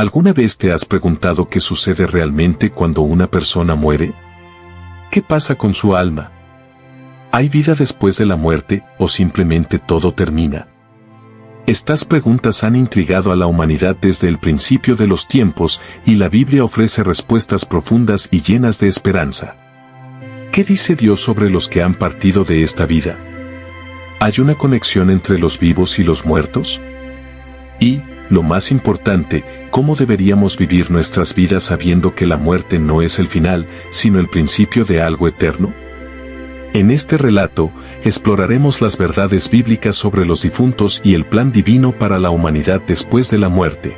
¿Alguna vez te has preguntado qué sucede realmente cuando una persona muere? ¿Qué pasa con su alma? ¿Hay vida después de la muerte o simplemente todo termina? Estas preguntas han intrigado a la humanidad desde el principio de los tiempos y la Biblia ofrece respuestas profundas y llenas de esperanza. ¿Qué dice Dios sobre los que han partido de esta vida? ¿Hay una conexión entre los vivos y los muertos? Y, lo más importante, ¿cómo deberíamos vivir nuestras vidas sabiendo que la muerte no es el final, sino el principio de algo eterno? En este relato, exploraremos las verdades bíblicas sobre los difuntos y el plan divino para la humanidad después de la muerte.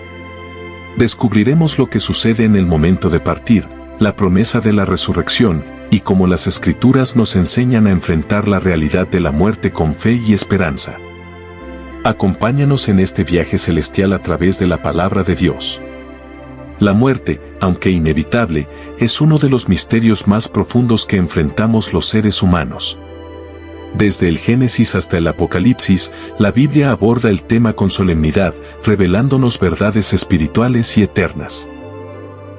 Descubriremos lo que sucede en el momento de partir, la promesa de la resurrección, y cómo las Escrituras nos enseñan a enfrentar la realidad de la muerte con fe y esperanza. Acompáñanos en este viaje celestial a través de la palabra de Dios. La muerte, aunque inevitable, es uno de los misterios más profundos que enfrentamos los seres humanos. Desde el Génesis hasta el Apocalipsis, la Biblia aborda el tema con solemnidad, revelándonos verdades espirituales y eternas.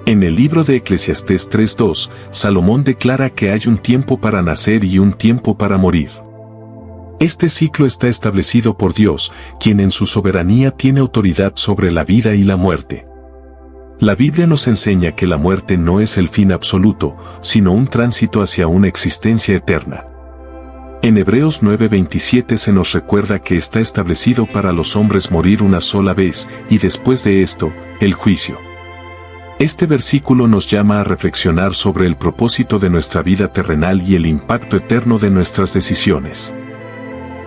En el libro de Eclesiastés 3:2, Salomón declara que hay un tiempo para nacer y un tiempo para morir. Este ciclo está establecido por Dios, quien en su soberanía tiene autoridad sobre la vida y la muerte. La Biblia nos enseña que la muerte no es el fin absoluto, sino un tránsito hacia una existencia eterna. En Hebreos 9:27 se nos recuerda que está establecido para los hombres morir una sola vez, y después de esto, el juicio. Este versículo nos llama a reflexionar sobre el propósito de nuestra vida terrenal y el impacto eterno de nuestras decisiones.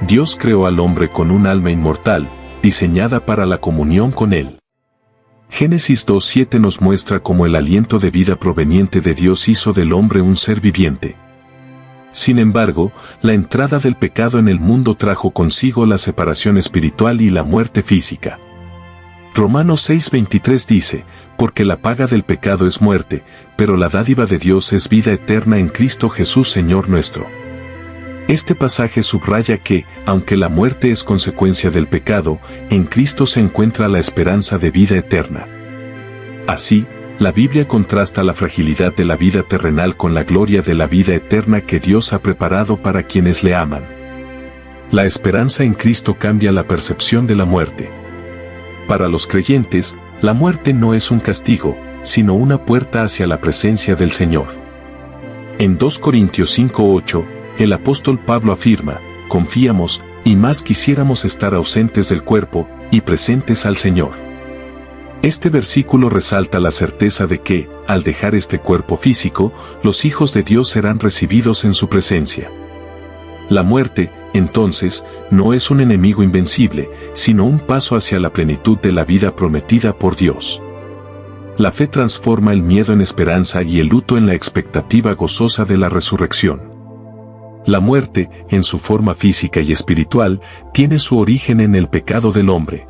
Dios creó al hombre con un alma inmortal, diseñada para la comunión con Él. Génesis 2:7 nos muestra cómo el aliento de vida proveniente de Dios hizo del hombre un ser viviente. Sin embargo, la entrada del pecado en el mundo trajo consigo la separación espiritual y la muerte física. Romanos 6:23 dice, porque la paga del pecado es muerte, pero la dádiva de Dios es vida eterna en Cristo Jesús Señor nuestro. Este pasaje subraya que, aunque la muerte es consecuencia del pecado, en Cristo se encuentra la esperanza de vida eterna. Así, la Biblia contrasta la fragilidad de la vida terrenal con la gloria de la vida eterna que Dios ha preparado para quienes le aman. La esperanza en Cristo cambia la percepción de la muerte. Para los creyentes, la muerte no es un castigo, sino una puerta hacia la presencia del Señor. En 2 Corintios 5:8, el apóstol Pablo afirma, confiamos, y más quisiéramos estar ausentes del cuerpo, y presentes al Señor. Este versículo resalta la certeza de que, al dejar este cuerpo físico, los hijos de Dios serán recibidos en su presencia. La muerte, entonces, no es un enemigo invencible, sino un paso hacia la plenitud de la vida prometida por Dios. La fe transforma el miedo en esperanza y el luto en la expectativa gozosa de la resurrección. La muerte, en su forma física y espiritual, tiene su origen en el pecado del hombre.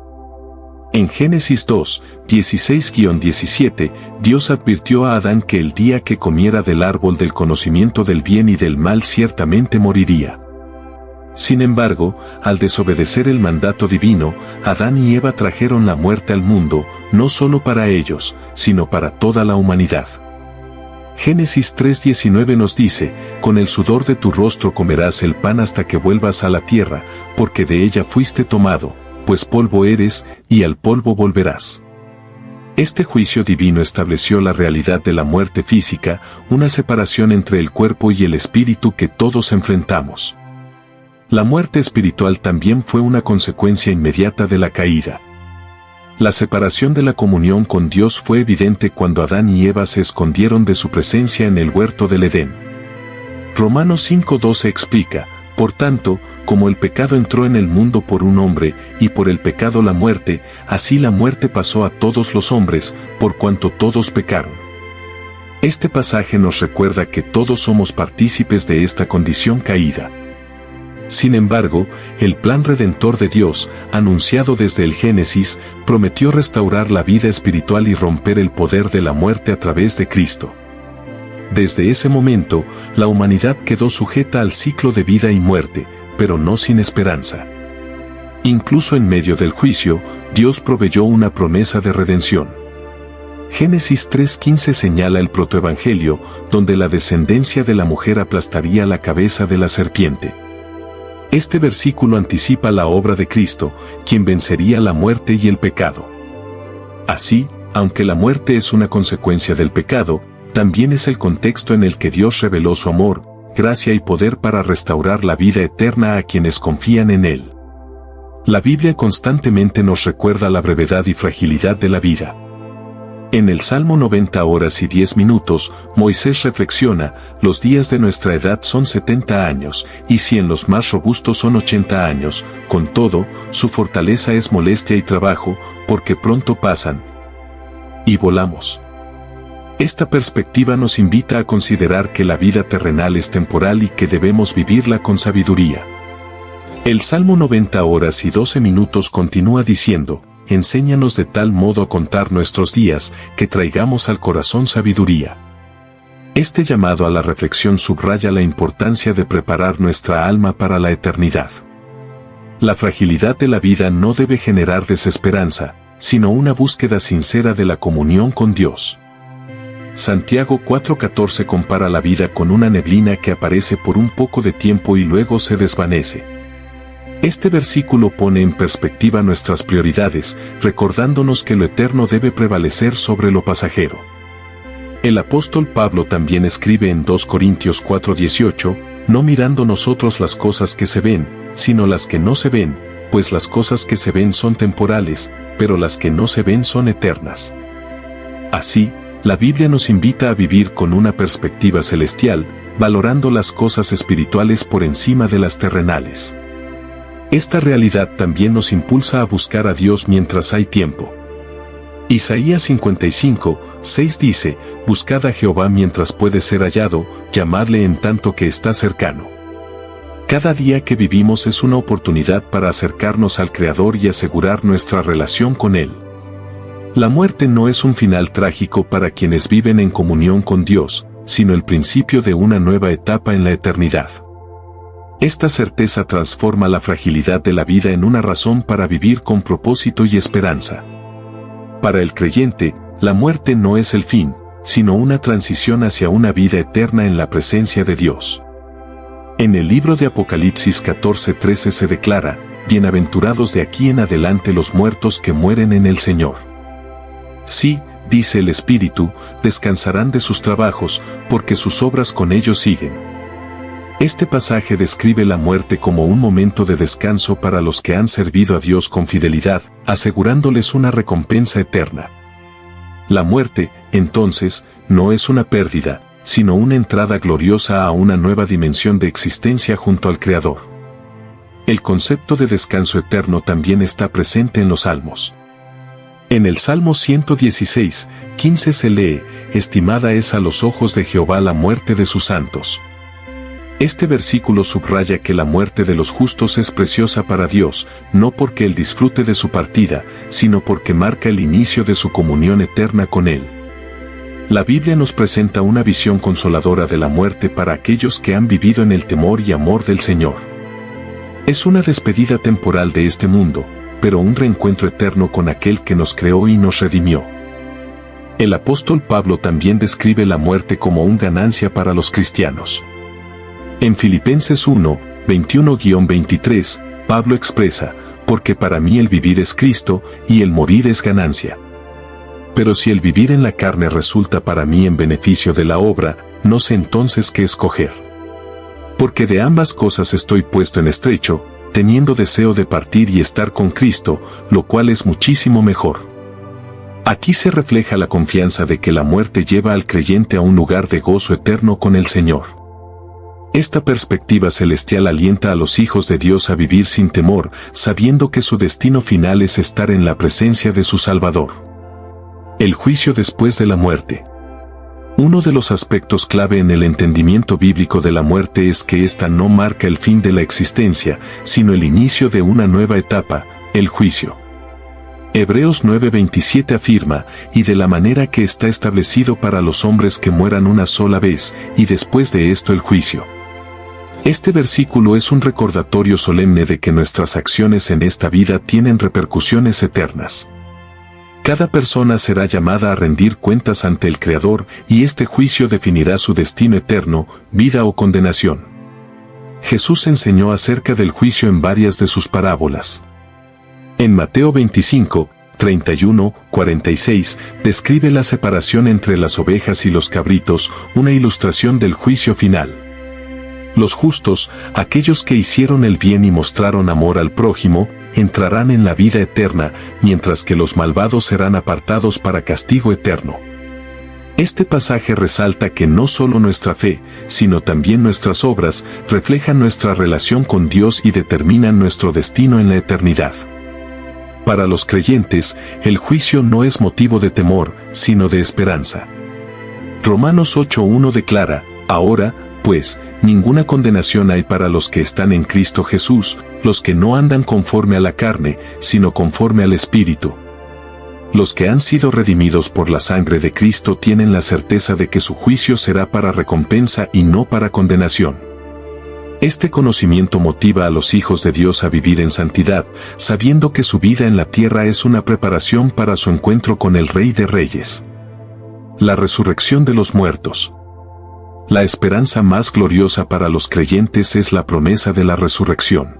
En Génesis 2:16-17, Dios advirtió a Adán que el día que comiera del árbol del conocimiento del bien y del mal ciertamente moriría. Sin embargo, al desobedecer el mandato divino, Adán y Eva trajeron la muerte al mundo, no solo para ellos, sino para toda la humanidad. Génesis 3:19 nos dice, con el sudor de tu rostro comerás el pan hasta que vuelvas a la tierra, porque de ella fuiste tomado, pues polvo eres, y al polvo volverás. Este juicio divino estableció la realidad de la muerte física, una separación entre el cuerpo y el espíritu que todos enfrentamos. La muerte espiritual también fue una consecuencia inmediata de la caída. La separación de la comunión con Dios fue evidente cuando Adán y Eva se escondieron de su presencia en el huerto del Edén. Romanos 5:12 explica, por tanto, como el pecado entró en el mundo por un hombre, y por el pecado la muerte, así la muerte pasó a todos los hombres, por cuanto todos pecaron. Este pasaje nos recuerda que todos somos partícipes de esta condición caída. Sin embargo, el plan redentor de Dios, anunciado desde el Génesis, prometió restaurar la vida espiritual y romper el poder de la muerte a través de Cristo. Desde ese momento, la humanidad quedó sujeta al ciclo de vida y muerte, pero no sin esperanza. Incluso en medio del juicio, Dios proveyó una promesa de redención. Génesis 3:15 señala el protoevangelio, donde la descendencia de la mujer aplastaría la cabeza de la serpiente. Este versículo anticipa la obra de Cristo, quien vencería la muerte y el pecado. Así, aunque la muerte es una consecuencia del pecado, también es el contexto en el que Dios reveló su amor, gracia y poder para restaurar la vida eterna a quienes confían en Él. La Biblia constantemente nos recuerda la brevedad y fragilidad de la vida. En el Salmo 90 horas y 10 minutos, Moisés reflexiona: los días de nuestra edad son 70 años, y si en los más robustos son 80 años, con todo, su fortaleza es molestia y trabajo, porque pronto pasan y volamos. Esta perspectiva nos invita a considerar que la vida terrenal es temporal y que debemos vivirla con sabiduría. El Salmo 90 horas y 12 minutos continúa diciendo: enséñanos de tal modo a contar nuestros días, que traigamos al corazón sabiduría. Este llamado a la reflexión subraya la importancia de preparar nuestra alma para la eternidad. La fragilidad de la vida no debe generar desesperanza, sino una búsqueda sincera de la comunión con Dios. Santiago 4:14 compara la vida con una neblina que aparece por un poco de tiempo y luego se desvanece. Este versículo pone en perspectiva nuestras prioridades, recordándonos que lo eterno debe prevalecer sobre lo pasajero. El apóstol Pablo también escribe en 2 Corintios 4:18, no mirando nosotros las cosas que se ven, sino las que no se ven, pues las cosas que se ven son temporales, pero las que no se ven son eternas. Así, la Biblia nos invita a vivir con una perspectiva celestial, valorando las cosas espirituales por encima de las terrenales. Esta realidad también nos impulsa a buscar a Dios mientras hay tiempo. Isaías 55:6 dice: buscad a Jehová mientras puede ser hallado, llamadle en tanto que está cercano. Cada día que vivimos es una oportunidad para acercarnos al Creador y asegurar nuestra relación con Él. La muerte no es un final trágico para quienes viven en comunión con Dios, sino el principio de una nueva etapa en la eternidad. Esta certeza transforma la fragilidad de la vida en una razón para vivir con propósito y esperanza. Para el creyente, la muerte no es el fin, sino una transición hacia una vida eterna en la presencia de Dios. En el libro de Apocalipsis 14:13 se declara: bienaventurados de aquí en adelante los muertos que mueren en el Señor. Sí, dice el Espíritu, descansarán de sus trabajos, porque sus obras con ellos siguen. Este pasaje describe la muerte como un momento de descanso para los que han servido a Dios con fidelidad, asegurándoles una recompensa eterna. La muerte, entonces, no es una pérdida, sino una entrada gloriosa a una nueva dimensión de existencia junto al Creador. El concepto de descanso eterno también está presente en los Salmos. En el Salmo 116:15 se lee: estimada es a los ojos de Jehová la muerte de sus santos. Este versículo subraya que la muerte de los justos es preciosa para Dios, no porque Él disfrute de su partida, sino porque marca el inicio de su comunión eterna con Él. La Biblia nos presenta una visión consoladora de la muerte para aquellos que han vivido en el temor y amor del Señor. Es una despedida temporal de este mundo, pero un reencuentro eterno con aquel que nos creó y nos redimió. El apóstol Pablo también describe la muerte como una ganancia para los cristianos. En Filipenses 1:21-23, Pablo expresa: porque para mí el vivir es Cristo, y el morir es ganancia. Pero si el vivir en la carne resulta para mí en beneficio de la obra, no sé entonces qué escoger. Porque de ambas cosas estoy puesto en estrecho, teniendo deseo de partir y estar con Cristo, lo cual es muchísimo mejor. Aquí se refleja la confianza de que la muerte lleva al creyente a un lugar de gozo eterno con el Señor. Esta perspectiva celestial alienta a los hijos de Dios a vivir sin temor, sabiendo que su destino final es estar en la presencia de su Salvador. El juicio después de la muerte. Uno de los aspectos clave en el entendimiento bíblico de la muerte es que ésta no marca el fin de la existencia, sino el inicio de una nueva etapa, el juicio. Hebreos 9:27 afirma: y de la manera que está establecido para los hombres que mueran una sola vez, y después de esto el juicio. Este versículo es un recordatorio solemne de que nuestras acciones en esta vida tienen repercusiones eternas. Cada persona será llamada a rendir cuentas ante el Creador y este juicio definirá su destino eterno, vida o condenación. Jesús enseñó acerca del juicio en varias de sus parábolas. En Mateo 25, 31, 46, describe la separación entre las ovejas y los cabritos, una ilustración del juicio final. Los justos, aquellos que hicieron el bien y mostraron amor al prójimo, entrarán en la vida eterna, mientras que los malvados serán apartados para castigo eterno. Este pasaje resalta que no solo nuestra fe, sino también nuestras obras, reflejan nuestra relación con Dios y determinan nuestro destino en la eternidad. Para los creyentes, el juicio no es motivo de temor, sino de esperanza. Romanos 8:1 declara, ahora, pues, ninguna condenación hay para los que están en Cristo Jesús, los que no andan conforme a la carne, sino conforme al Espíritu. Los que han sido redimidos por la sangre de Cristo tienen la certeza de que su juicio será para recompensa y no para condenación. Este conocimiento motiva a los hijos de Dios a vivir en santidad, sabiendo que su vida en la tierra es una preparación para su encuentro con el Rey de Reyes. La resurrección de los muertos. La esperanza más gloriosa para los creyentes es la promesa de la resurrección.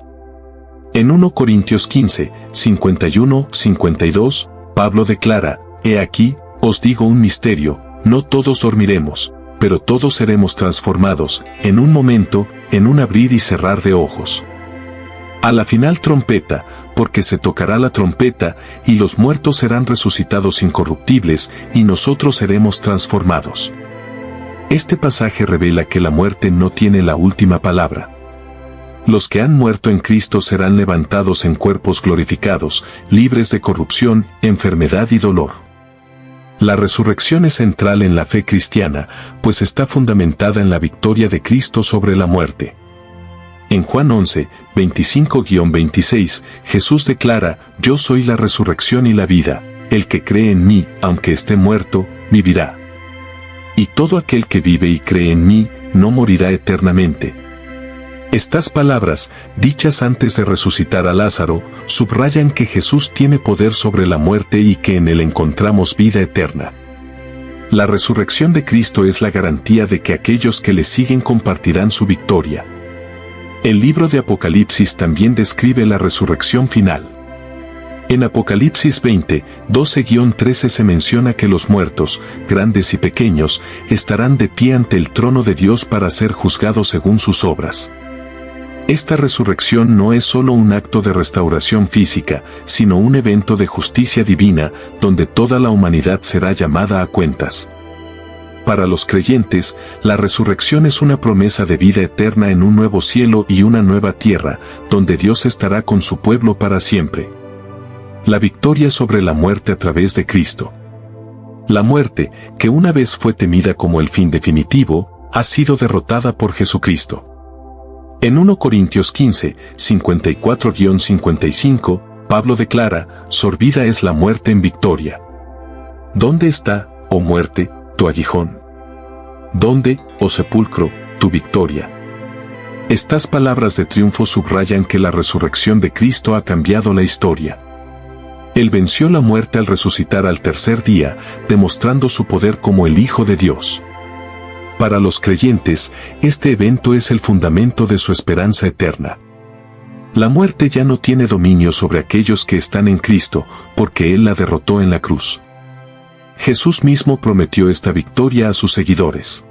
En 1 Corintios 15, 51-52, Pablo declara, he aquí, os digo un misterio, no todos dormiremos, pero todos seremos transformados, en un momento, en un abrir y cerrar de ojos. A la final trompeta, porque se tocará la trompeta, y los muertos serán resucitados incorruptibles, y nosotros seremos transformados. Este pasaje revela que la muerte no tiene la última palabra. Los que han muerto en Cristo serán levantados en cuerpos glorificados, libres de corrupción, enfermedad y dolor. La resurrección es central en la fe cristiana, pues está fundamentada en la victoria de Cristo sobre la muerte. En Juan 11, 25-26, Jesús declara, yo soy la resurrección y la vida, el que cree en mí, aunque esté muerto, vivirá. Y todo aquel que vive y cree en mí, no morirá eternamente. Estas palabras, dichas antes de resucitar a Lázaro, subrayan que Jesús tiene poder sobre la muerte y que en él encontramos vida eterna. La resurrección de Cristo es la garantía de que aquellos que le siguen compartirán su victoria. El libro de Apocalipsis también describe la resurrección final. En Apocalipsis 20, 12-13 se menciona que los muertos, grandes y pequeños, estarán de pie ante el trono de Dios para ser juzgados según sus obras. Esta resurrección no es solo un acto de restauración física, sino un evento de justicia divina, donde toda la humanidad será llamada a cuentas. Para los creyentes, la resurrección es una promesa de vida eterna en un nuevo cielo y una nueva tierra, donde Dios estará con su pueblo para siempre. La victoria sobre la muerte a través de Cristo. La muerte, que una vez fue temida como el fin definitivo, ha sido derrotada por Jesucristo. En 1 Corintios 15, 54-55, Pablo declara, sorbida es la muerte en victoria. ¿Dónde está, oh muerte, tu aguijón? ¿Dónde, oh sepulcro, tu victoria? Estas palabras de triunfo subrayan que la resurrección de Cristo ha cambiado la historia. Él venció la muerte al resucitar al tercer día, demostrando su poder como el Hijo de Dios. Para los creyentes, este evento es el fundamento de su esperanza eterna. La muerte ya no tiene dominio sobre aquellos que están en Cristo, porque Él la derrotó en la cruz. Jesús mismo prometió esta victoria a sus seguidores.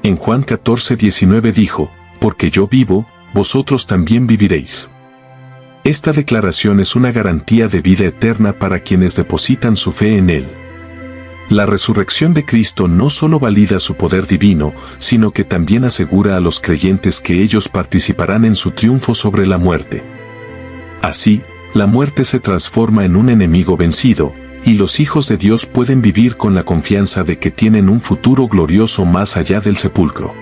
En Juan 14:19 dijo, porque yo vivo, vosotros también viviréis. Esta declaración es una garantía de vida eterna para quienes depositan su fe en Él. La resurrección de Cristo no solo valida su poder divino, sino que también asegura a los creyentes que ellos participarán en su triunfo sobre la muerte. Así, la muerte se transforma en un enemigo vencido, y los hijos de Dios pueden vivir con la confianza de que tienen un futuro glorioso más allá del sepulcro.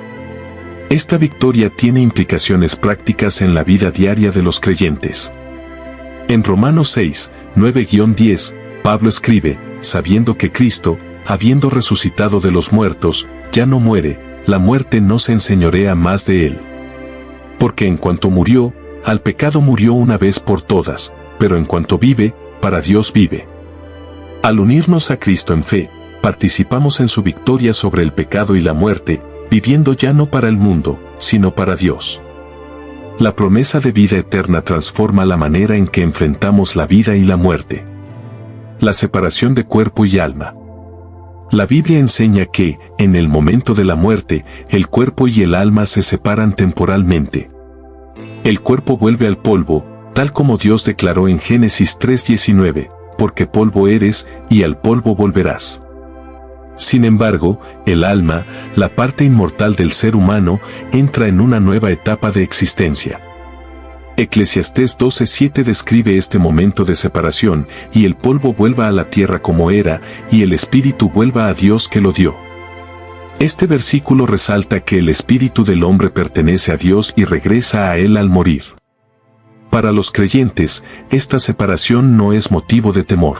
Esta victoria tiene implicaciones prácticas en la vida diaria de los creyentes. En Romanos 6, 9-10, Pablo escribe, sabiendo que Cristo, habiendo resucitado de los muertos, ya no muere, la muerte no se enseñorea más de él. Porque en cuanto murió, al pecado murió una vez por todas, pero en cuanto vive, para Dios vive. Al unirnos a Cristo en fe, participamos en su victoria sobre el pecado y la muerte, viviendo ya no para el mundo, sino para Dios. La promesa de vida eterna transforma la manera en que enfrentamos la vida y la muerte. La separación de cuerpo y alma. La Biblia enseña que, en el momento de la muerte, el cuerpo y el alma se separan temporalmente. El cuerpo vuelve al polvo, tal como Dios declaró en Génesis 3:19, porque polvo eres, y al polvo volverás. Sin embargo, el alma, la parte inmortal del ser humano, entra en una nueva etapa de existencia. Eclesiastés 12:7 describe este momento de separación, y el polvo vuelva a la tierra como era, y el espíritu vuelva a Dios que lo dio. Este versículo resalta que el espíritu del hombre pertenece a Dios y regresa a él al morir. Para los creyentes, esta separación no es motivo de temor.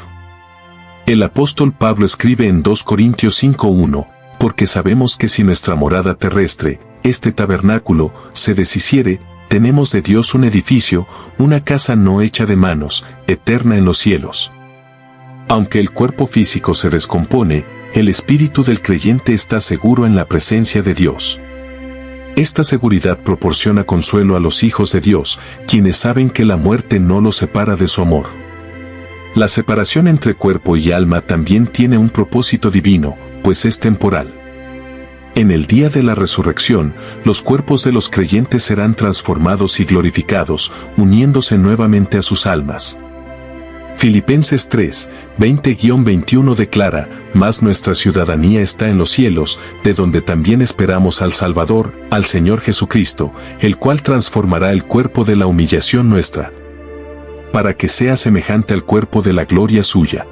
El apóstol Pablo escribe en 2 Corintios 5:1, porque sabemos que si nuestra morada terrestre, este tabernáculo, se deshiciere, tenemos de Dios un edificio, una casa no hecha de manos, eterna en los cielos. Aunque el cuerpo físico se descompone, el espíritu del creyente está seguro en la presencia de Dios. Esta seguridad proporciona consuelo a los hijos de Dios, quienes saben que la muerte no los separa de su amor. La separación entre cuerpo y alma también tiene un propósito divino, pues es temporal. En el día de la resurrección, los cuerpos de los creyentes serán transformados y glorificados, uniéndose nuevamente a sus almas. Filipenses 3:20-21 declara, mas nuestra ciudadanía está en los cielos, de donde también esperamos al Salvador, al Señor Jesucristo, el cual transformará el cuerpo de la humillación nuestra, para que sea semejante al cuerpo de la gloria suya.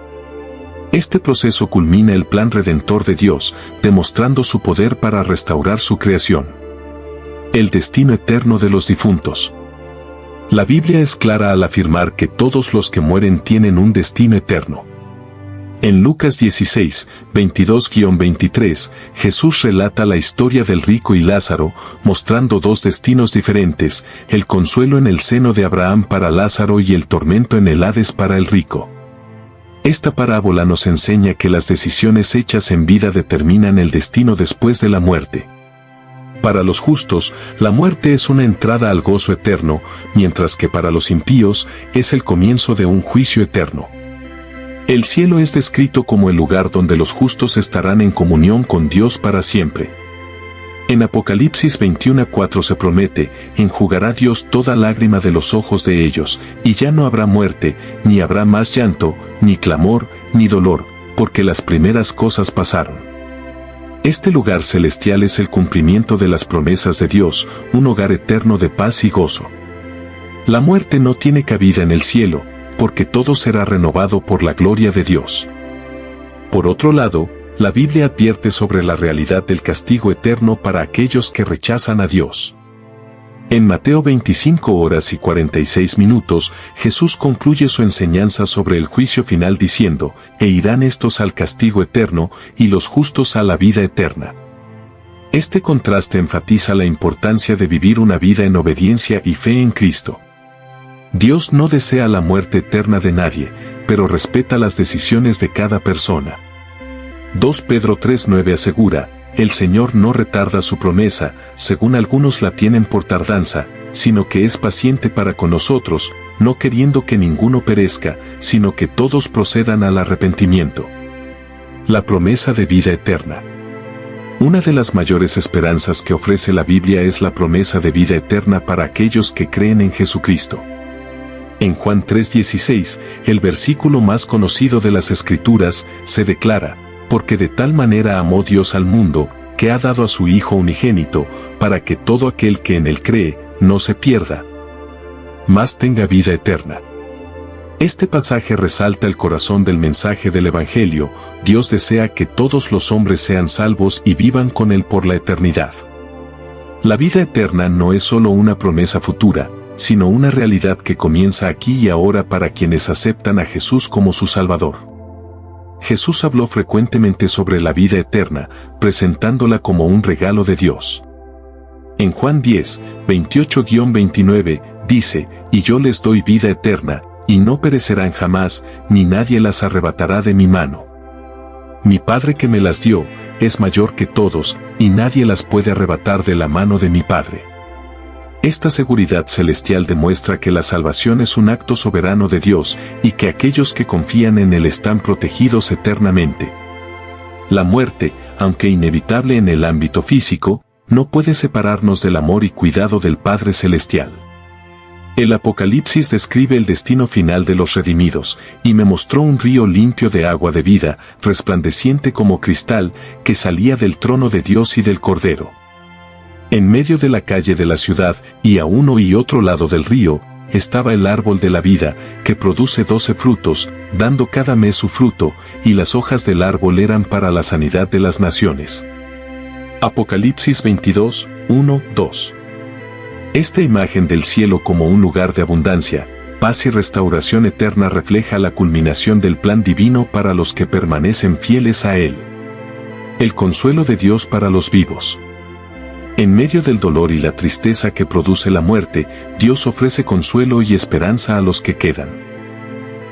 Este proceso culmina el plan redentor de Dios, demostrando su poder para restaurar su creación. El destino eterno de los difuntos. La Biblia es clara al afirmar que todos los que mueren tienen un destino eterno. En Lucas 16:22-23, Jesús relata la historia del rico y Lázaro, mostrando dos destinos diferentes, el consuelo en el seno de Abraham para Lázaro y el tormento en el Hades para el rico. Esta parábola nos enseña que las decisiones hechas en vida determinan el destino después de la muerte. Para los justos, la muerte es una entrada al gozo eterno, mientras que para los impíos es el comienzo de un juicio eterno. El cielo es descrito como el lugar donde los justos estarán en comunión con Dios para siempre. En Apocalipsis 21:4 se promete, enjugará Dios toda lágrima de los ojos de ellos, y ya no habrá muerte, ni habrá más llanto, ni clamor, ni dolor, porque las primeras cosas pasaron. Este lugar celestial es el cumplimiento de las promesas de Dios, un hogar eterno de paz y gozo. La muerte no tiene cabida en el cielo, porque todo será renovado por la gloria de Dios. Por otro lado, la Biblia advierte sobre la realidad del castigo eterno para aquellos que rechazan a Dios. En Mateo 25:46, Jesús concluye su enseñanza sobre el juicio final diciendo, «E irán estos al castigo eterno, y los justos a la vida eterna». Este contraste enfatiza la importancia de vivir una vida en obediencia y fe en Cristo. Dios no desea la muerte eterna de nadie, pero respeta las decisiones de cada persona. 2 Pedro 3:9 asegura, «El Señor no retarda su promesa, según algunos la tienen por tardanza, sino que es paciente para con nosotros, no queriendo que ninguno perezca, sino que todos procedan al arrepentimiento». La promesa de vida eterna. Una de las mayores esperanzas que ofrece la Biblia es la promesa de vida eterna para aquellos que creen en Jesucristo. En Juan 3:16, el versículo más conocido de las Escrituras, se declara, «Porque de tal manera amó Dios al mundo, que ha dado a su Hijo unigénito, para que todo aquel que en él cree, no se pierda, mas tenga vida eterna». Este pasaje resalta el corazón del mensaje del Evangelio. Dios desea que todos los hombres sean salvos y vivan con Él por la eternidad. La vida eterna no es solo una promesa futura, sino una realidad que comienza aquí y ahora para quienes aceptan a Jesús como su Salvador. Jesús habló frecuentemente sobre la vida eterna, presentándola como un regalo de Dios. En Juan 10:28-29, dice, «Y yo les doy vida eterna, y no perecerán jamás, ni nadie las arrebatará de mi mano. Mi Padre que me las dio, es mayor que todos, y nadie las puede arrebatar de la mano de mi Padre. Esta seguridad celestial demuestra que la salvación es un acto soberano de Dios, y que aquellos que confían en Él están protegidos eternamente. La muerte, aunque inevitable en el ámbito físico, no puede separarnos del amor y cuidado del Padre Celestial. El Apocalipsis describe el destino final de los redimidos, y me mostró un río limpio de agua de vida, resplandeciente como cristal, que salía del trono de Dios y del Cordero. En medio de la calle de la ciudad, y a uno y otro lado del río, estaba el árbol de la vida, que produce 12 frutos, dando cada mes su fruto, y las hojas del árbol eran para la sanidad de las naciones. Apocalipsis 22, 1, 2. Esta imagen del cielo como un lugar de abundancia, paz y restauración eterna refleja la culminación del plan divino para los que permanecen fieles a Él. El consuelo de Dios para los vivos. En medio del dolor y la tristeza que produce la muerte, Dios ofrece consuelo y esperanza a los que quedan.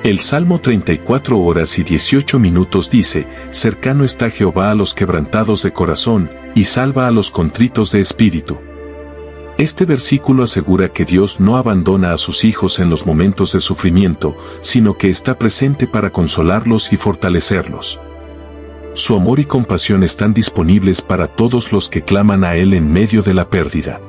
El Salmo 34 horas y 18 minutos dice: cercano está Jehová a los quebrantados de corazón, y salva a los contritos de espíritu. Este versículo asegura que Dios no abandona a sus hijos en los momentos de sufrimiento, sino que está presente para consolarlos y fortalecerlos. Su amor y compasión están disponibles para todos los que claman a Él en medio de la pérdida.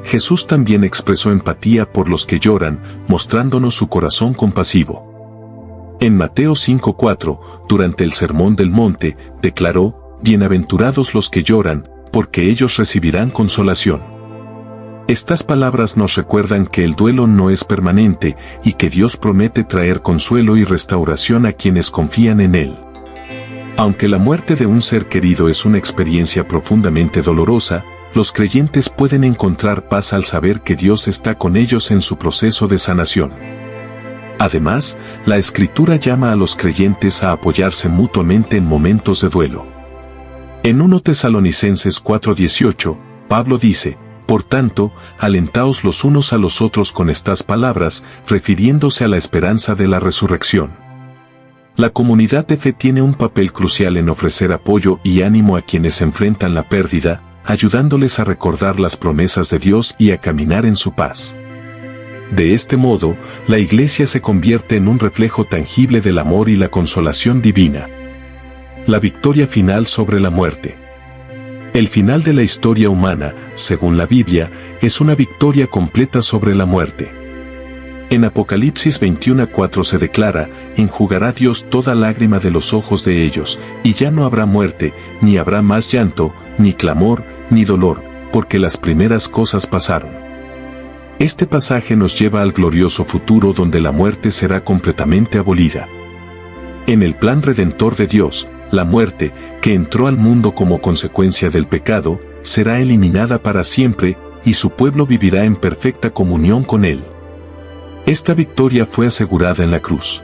Jesús también expresó empatía por los que lloran, mostrándonos su corazón compasivo. En Mateo 5:4, durante el Sermón del Monte, declaró: bienaventurados los que lloran, porque ellos recibirán consolación. Estas palabras nos recuerdan que el duelo no es permanente y que Dios promete traer consuelo y restauración a quienes confían en Él. Aunque la muerte de un ser querido es una experiencia profundamente dolorosa, los creyentes pueden encontrar paz al saber que Dios está con ellos en su proceso de sanación. Además, la Escritura llama a los creyentes a apoyarse mutuamente en momentos de duelo. En 1 Tesalonicenses 4:18, Pablo dice: por tanto, alentaos los unos a los otros con estas palabras, refiriéndose a la esperanza de la resurrección. La comunidad de fe tiene un papel crucial en ofrecer apoyo y ánimo a quienes enfrentan la pérdida, ayudándoles a recordar las promesas de Dios y a caminar en su paz. De este modo, la Iglesia se convierte en un reflejo tangible del amor y la consolación divina. La victoria final sobre la muerte. El final de la historia humana, según la Biblia, es una victoria completa sobre la muerte. En Apocalipsis 21:4 se declara: enjugará Dios toda lágrima de los ojos de ellos, y ya no habrá muerte, ni habrá más llanto, ni clamor, ni dolor, porque las primeras cosas pasaron. Este pasaje nos lleva al glorioso futuro donde la muerte será completamente abolida. En el plan redentor de Dios, la muerte, que entró al mundo como consecuencia del pecado, será eliminada para siempre, y su pueblo vivirá en perfecta comunión con Él. Esta victoria fue asegurada en la cruz.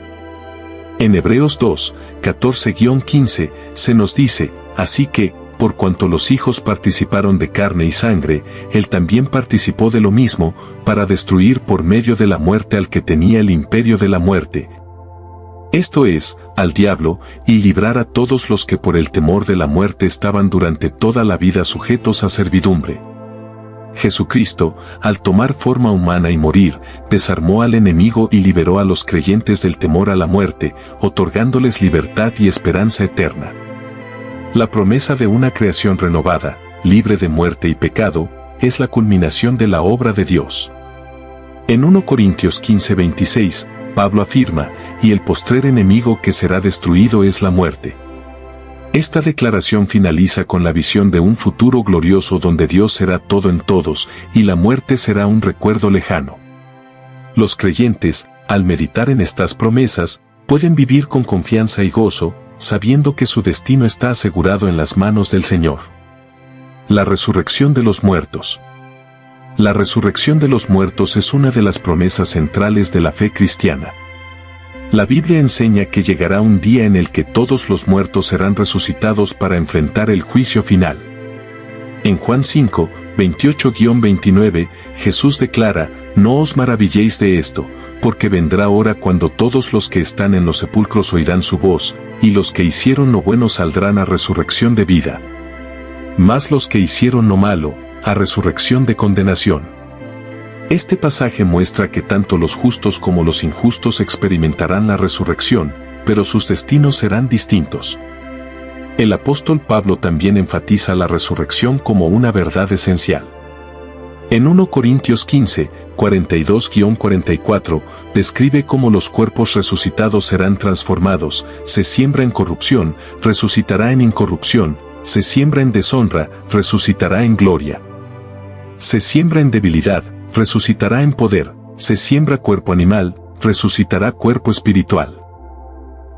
En Hebreos 2, 14-15, se nos dice: así que, por cuanto los hijos participaron de carne y sangre, Él también participó de lo mismo, para destruir por medio de la muerte al que tenía el imperio de la muerte, esto es, al diablo, y librar a todos los que por el temor de la muerte estaban durante toda la vida sujetos a servidumbre. Jesucristo, al tomar forma humana y morir, desarmó al enemigo y liberó a los creyentes del temor a la muerte, otorgándoles libertad y esperanza eterna. La promesa de una creación renovada, libre de muerte y pecado, es la culminación de la obra de Dios. En 1 Corintios 15:26, Pablo afirma: y el postrer enemigo que será destruido es la muerte. Esta declaración finaliza con la visión de un futuro glorioso donde Dios será todo en todos, y la muerte será un recuerdo lejano. Los creyentes, al meditar en estas promesas, pueden vivir con confianza y gozo, sabiendo que su destino está asegurado en las manos del Señor. La resurrección de los muertos. La resurrección de los muertos es una de las promesas centrales de la fe cristiana. La Biblia enseña que llegará un día en el que todos los muertos serán resucitados para enfrentar el juicio final. En Juan 5, 28-29, Jesús declara: No os maravilléis de esto, porque vendrá hora cuando todos los que están en los sepulcros oirán su voz, y los que hicieron lo bueno saldrán a resurrección de vida. Mas los que hicieron lo malo, a resurrección de condenación. Este pasaje muestra que tanto los justos como los injustos experimentarán la resurrección, pero sus destinos serán distintos. El apóstol Pablo también enfatiza la resurrección como una verdad esencial. En 1 Corintios 15, 42-44, describe cómo los cuerpos resucitados serán transformados: se siembra en corrupción, resucitará en incorrupción; se siembra en deshonra, resucitará en gloria. Se siembra en debilidad, resucitará en poder; se siembra cuerpo animal, resucitará cuerpo espiritual.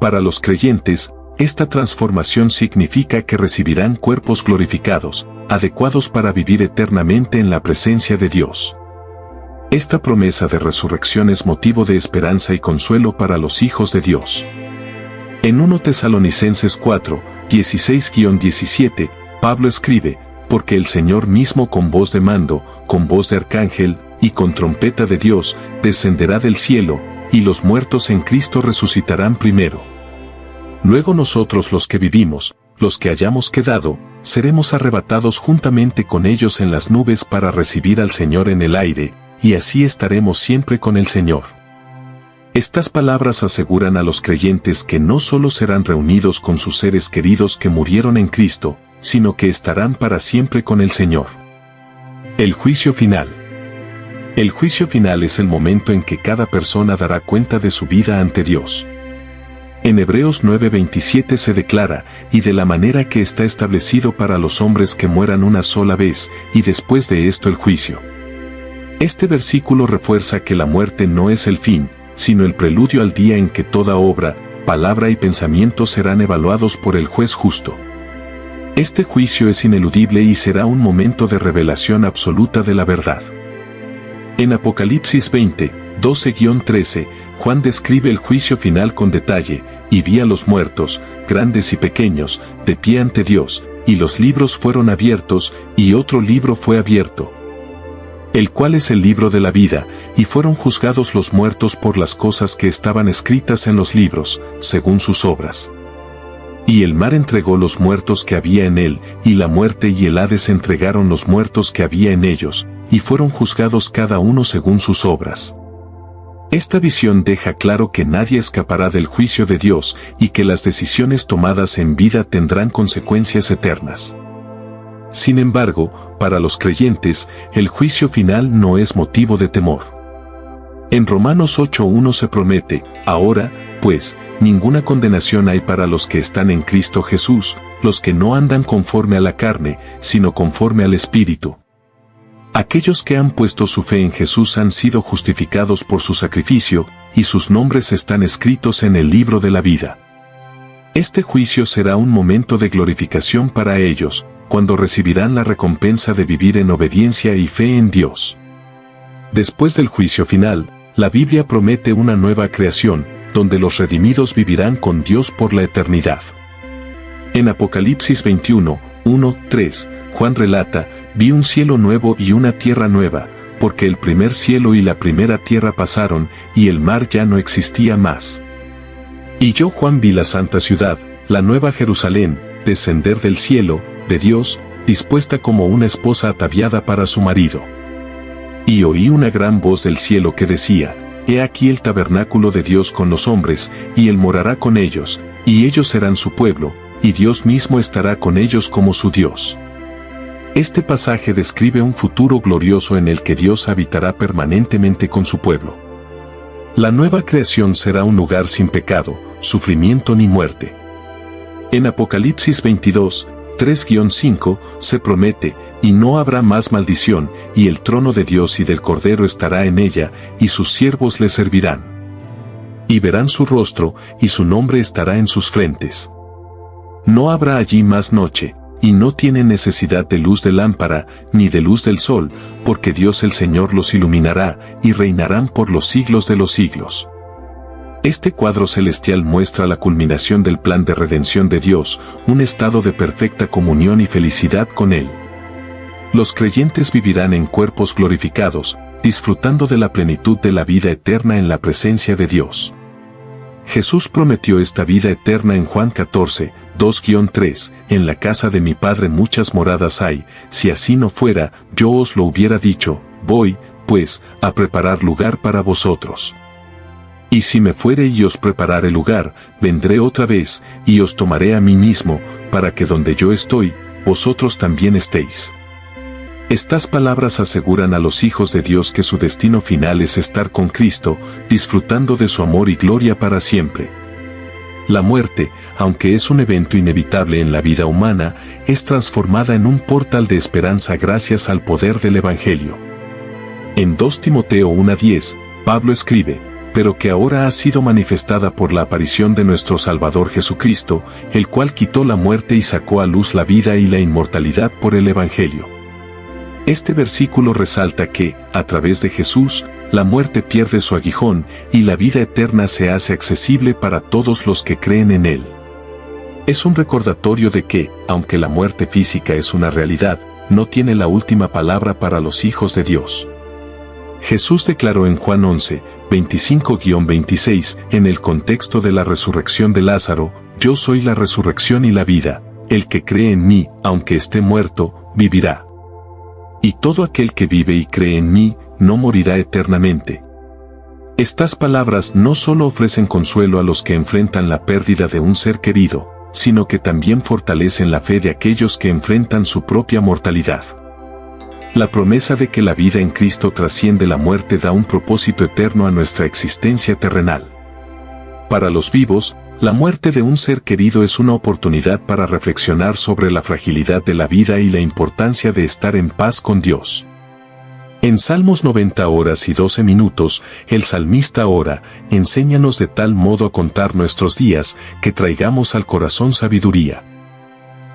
Para los creyentes, esta transformación significa que recibirán cuerpos glorificados, adecuados para vivir eternamente en la presencia de Dios. Esta promesa de resurrección es motivo de esperanza y consuelo para los hijos de Dios. En 1 Tesalonicenses 4, 16-17, Pablo escribe: porque el Señor mismo con voz de mando, con voz de arcángel, y con trompeta de Dios, descenderá del cielo, y los muertos en Cristo resucitarán primero. Luego nosotros los que vivimos, los que hayamos quedado, seremos arrebatados juntamente con ellos en las nubes para recibir al Señor en el aire, y así estaremos siempre con el Señor. Estas palabras aseguran a los creyentes que no solo serán reunidos con sus seres queridos que murieron en Cristo, sino que estarán para siempre con el Señor. El juicio final. El juicio final es el momento en que cada persona dará cuenta de su vida ante Dios. En Hebreos 9:27 se declara: y de la manera que está establecido para los hombres que mueran una sola vez, y después de esto el juicio. Este versículo refuerza que la muerte no es el fin, sino el preludio al día en que toda obra, palabra y pensamiento serán evaluados por el juez justo. Este juicio es ineludible y será un momento de revelación absoluta de la verdad. En Apocalipsis 20, 12-13, Juan describe el juicio final con detalle: y vi a los muertos, grandes y pequeños, de pie ante Dios, y los libros fueron abiertos, y otro libro fue abierto, el cual es el libro de la vida, y fueron juzgados los muertos por las cosas que estaban escritas en los libros, según sus obras. Y el mar entregó los muertos que había en él, y la muerte y el Hades entregaron los muertos que había en ellos, y fueron juzgados cada uno según sus obras. Esta visión deja claro que nadie escapará del juicio de Dios, y que las decisiones tomadas en vida tendrán consecuencias eternas. Sin embargo, para los creyentes, el juicio final no es motivo de temor. En Romanos 8:1 se promete: ahora, pues, ninguna condenación hay para los que están en Cristo Jesús, los que no andan conforme a la carne, sino conforme al Espíritu. Aquellos que han puesto su fe en Jesús han sido justificados por su sacrificio, y sus nombres están escritos en el libro de la vida. Este juicio será un momento de glorificación para ellos, cuando recibirán la recompensa de vivir en obediencia y fe en Dios. Después del juicio final, la Biblia promete una nueva creación, donde los redimidos vivirán con Dios por la eternidad. En Apocalipsis 21, 1-3, Juan relata: vi un cielo nuevo y una tierra nueva, porque el primer cielo y la primera tierra pasaron, y el mar ya no existía más. Y yo, Juan, vi la santa ciudad, la nueva Jerusalén, descender del cielo, de Dios, dispuesta como una esposa ataviada para su marido. Y oí una gran voz del cielo que decía: he aquí el tabernáculo de Dios con los hombres, y él morará con ellos, y ellos serán su pueblo, y Dios mismo estará con ellos como su Dios. Este pasaje describe un futuro glorioso en el que Dios habitará permanentemente con su pueblo. La nueva creación será un lugar sin pecado, sufrimiento ni muerte. En Apocalipsis 22, 3-5, se promete: y no habrá más maldición, y el trono de Dios y del Cordero estará en ella, y sus siervos le servirán. Y verán su rostro, y su nombre estará en sus frentes. No habrá allí más noche, y no tienen necesidad de luz de lámpara, ni de luz del sol, porque Dios el Señor los iluminará, y reinarán por los siglos de los siglos. Este cuadro celestial muestra la culminación del plan de redención de Dios, un estado de perfecta comunión y felicidad con Él. Los creyentes vivirán en cuerpos glorificados, disfrutando de la plenitud de la vida eterna en la presencia de Dios. Jesús prometió esta vida eterna en Juan 14, 2-3, en la casa de mi Padre muchas moradas hay, si así no fuera, yo os lo hubiera dicho, voy, pues, a preparar lugar para vosotros. Y si me fuere y os preparare lugar, vendré otra vez, y os tomaré a mí mismo, para que donde yo estoy, vosotros también estéis. Estas palabras aseguran a los hijos de Dios que su destino final es estar con Cristo, disfrutando de su amor y gloria para siempre. La muerte, aunque es un evento inevitable en la vida humana, es transformada en un portal de esperanza gracias al poder del Evangelio. En 2 Timoteo 1:10, Pablo escribe, pero que ahora ha sido manifestada por la aparición de nuestro Salvador Jesucristo, el cual quitó la muerte y sacó a luz la vida y la inmortalidad por el Evangelio. Este versículo resalta que, a través de Jesús, la muerte pierde su aguijón y la vida eterna se hace accesible para todos los que creen en Él. Es un recordatorio de que, aunque la muerte física es una realidad, no tiene la última palabra para los hijos de Dios. Jesús declaró en Juan 11, 25-26, en el contexto de la resurrección de Lázaro, yo soy la resurrección y la vida, el que cree en mí, aunque esté muerto, vivirá. Y todo aquel que vive y cree en mí, no morirá eternamente. Estas palabras no solo ofrecen consuelo a los que enfrentan la pérdida de un ser querido, sino que también fortalecen la fe de aquellos que enfrentan su propia mortalidad. La promesa de que la vida en Cristo trasciende la muerte da un propósito eterno a nuestra existencia terrenal. Para los vivos, la muerte de un ser querido es una oportunidad para reflexionar sobre la fragilidad de la vida y la importancia de estar en paz con Dios. En Salmos 90 horas y 12 minutos, el salmista ora, enséñanos de tal modo a contar nuestros días, que traigamos al corazón sabiduría.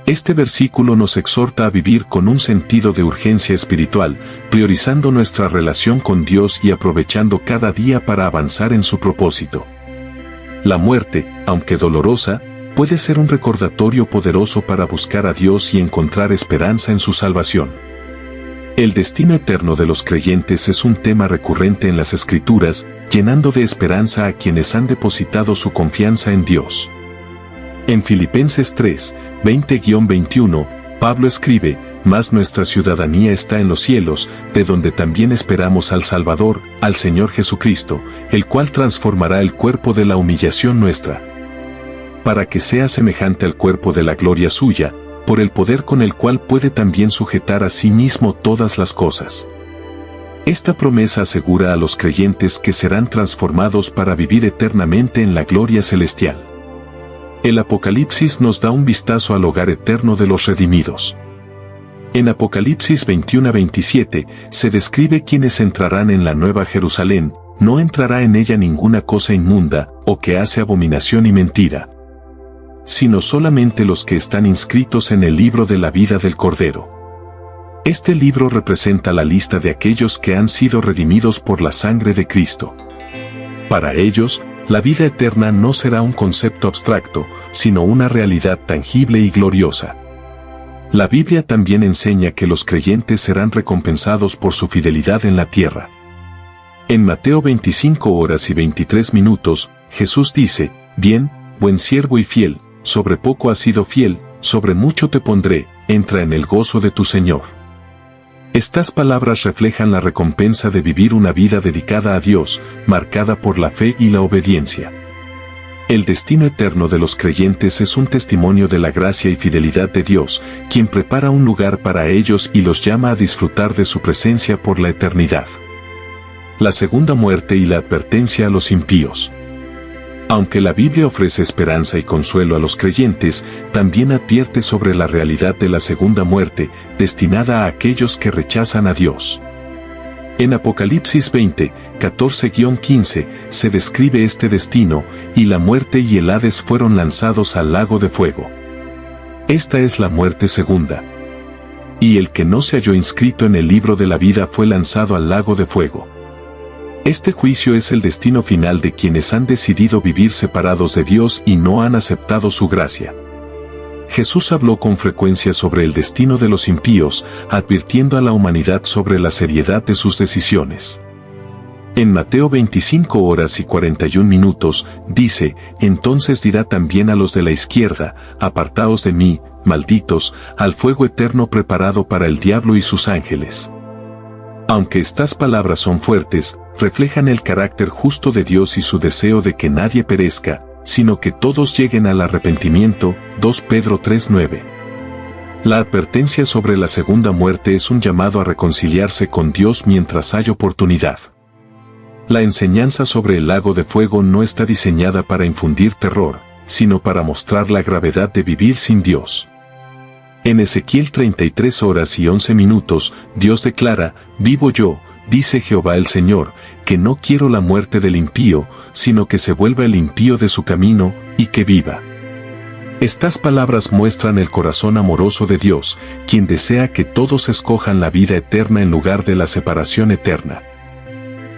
Este versículo nos exhorta a vivir con un sentido de urgencia espiritual, priorizando nuestra relación con Dios y aprovechando cada día para avanzar en su propósito. La muerte, aunque dolorosa, puede ser un recordatorio poderoso para buscar a Dios y encontrar esperanza en su salvación. El destino eterno de los creyentes es un tema recurrente en las Escrituras, llenando de esperanza a quienes han depositado su confianza en Dios. En Filipenses 3, 20-21, Pablo escribe, mas nuestra ciudadanía está en los cielos, de donde también esperamos al Salvador, al Señor Jesucristo, el cual transformará el cuerpo de la humillación nuestra, para que sea semejante al cuerpo de la gloria suya, por el poder con el cual puede también sujetar a sí mismo todas las cosas. Esta promesa asegura a los creyentes que serán transformados para vivir eternamente en la gloria celestial. El Apocalipsis nos da un vistazo al hogar eterno de los redimidos. En Apocalipsis 21-27 se describe quienes entrarán en la Nueva Jerusalén, no entrará en ella ninguna cosa inmunda, o que hace abominación y mentira, sino solamente los que están inscritos en el libro de la vida del Cordero. Este libro representa la lista de aquellos que han sido redimidos por la sangre de Cristo. Para ellos, la vida eterna no será un concepto abstracto, sino una realidad tangible y gloriosa. La Biblia también enseña que los creyentes serán recompensados por su fidelidad en la tierra. En Mateo 25 horas y 23 minutos, Jesús dice, bien, buen siervo y fiel, sobre poco has sido fiel, sobre mucho te pondré, entra en el gozo de tu Señor. Estas palabras reflejan la recompensa de vivir una vida dedicada a Dios, marcada por la fe y la obediencia. El destino eterno de los creyentes es un testimonio de la gracia y fidelidad de Dios, quien prepara un lugar para ellos y los llama a disfrutar de su presencia por la eternidad. La segunda muerte y la advertencia a los impíos. Aunque la Biblia ofrece esperanza y consuelo a los creyentes, también advierte sobre la realidad de la segunda muerte, destinada a aquellos que rechazan a Dios. En Apocalipsis 20, 14-15, se describe este destino, y la muerte y el Hades fueron lanzados al lago de fuego. Esta es la muerte segunda. Y el que no se halló inscrito en el libro de la vida fue lanzado al lago de fuego. Este juicio es el destino final de quienes han decidido vivir separados de Dios y no han aceptado su gracia. Jesús habló con frecuencia sobre el destino de los impíos, advirtiendo a la humanidad sobre la seriedad de sus decisiones. En Mateo 25:41, dice, entonces dirá también a los de la izquierda, apartaos de mí, malditos, al fuego eterno preparado para el diablo y sus ángeles. Aunque estas palabras son fuertes, reflejan el carácter justo de Dios y su deseo de que nadie perezca, sino que todos lleguen al arrepentimiento. 2 Pedro 3:9. La advertencia sobre la segunda muerte es un llamado a reconciliarse con Dios mientras hay oportunidad. La enseñanza sobre el lago de fuego no está diseñada para infundir terror, sino para mostrar la gravedad de vivir sin Dios. En Ezequiel 33:11, Dios declara, vivo yo, dice Jehová el Señor, que no quiero la muerte del impío, sino que se vuelva el impío de su camino, y que viva. Estas palabras muestran el corazón amoroso de Dios, quien desea que todos escojan la vida eterna en lugar de la separación eterna.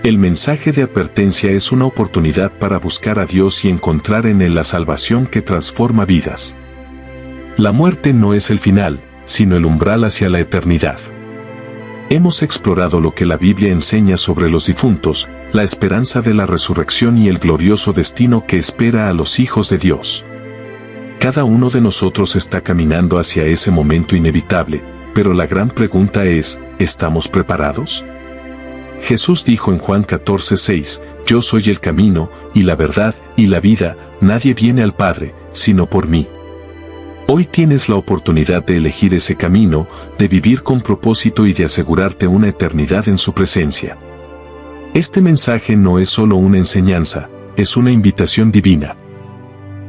El mensaje de advertencia es una oportunidad para buscar a Dios y encontrar en Él la salvación que transforma vidas. La muerte no es el final, sino el umbral hacia la eternidad. Hemos explorado lo que la Biblia enseña sobre los difuntos, la esperanza de la resurrección y el glorioso destino que espera a los hijos de Dios. Cada uno de nosotros está caminando hacia ese momento inevitable, pero la gran pregunta es, ¿estamos preparados? Jesús dijo en Juan 14:6, yo soy el camino, y la verdad, y la vida, nadie viene al Padre, sino por mí. Hoy tienes la oportunidad de elegir ese camino, de vivir con propósito y de asegurarte una eternidad en su presencia. Este mensaje no es solo una enseñanza, es una invitación divina.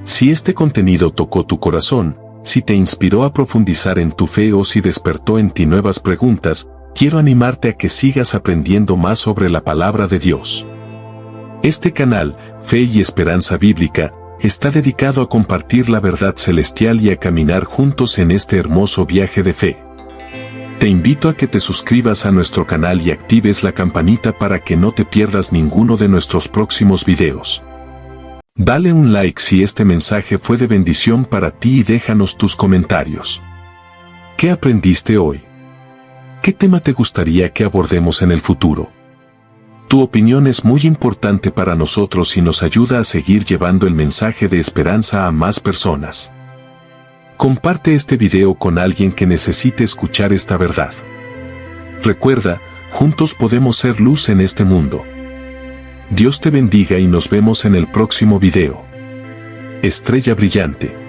Si este contenido tocó tu corazón, si te inspiró a profundizar en tu fe o si despertó en ti nuevas preguntas, quiero animarte a que sigas aprendiendo más sobre la palabra de Dios. Este canal, Fe y Esperanza Bíblica, está dedicado a compartir la verdad celestial y a caminar juntos en este hermoso viaje de fe. Te invito a que te suscribas a nuestro canal y actives la campanita para que no te pierdas ninguno de nuestros próximos videos. Dale un like si este mensaje fue de bendición para ti y déjanos tus comentarios. ¿Qué aprendiste hoy? ¿Qué tema te gustaría que abordemos en el futuro? Tu opinión es muy importante para nosotros y nos ayuda a seguir llevando el mensaje de esperanza a más personas. Comparte este video con alguien que necesite escuchar esta verdad. Recuerda, juntos podemos ser luz en este mundo. Dios te bendiga y nos vemos en el próximo video. Estrella brillante.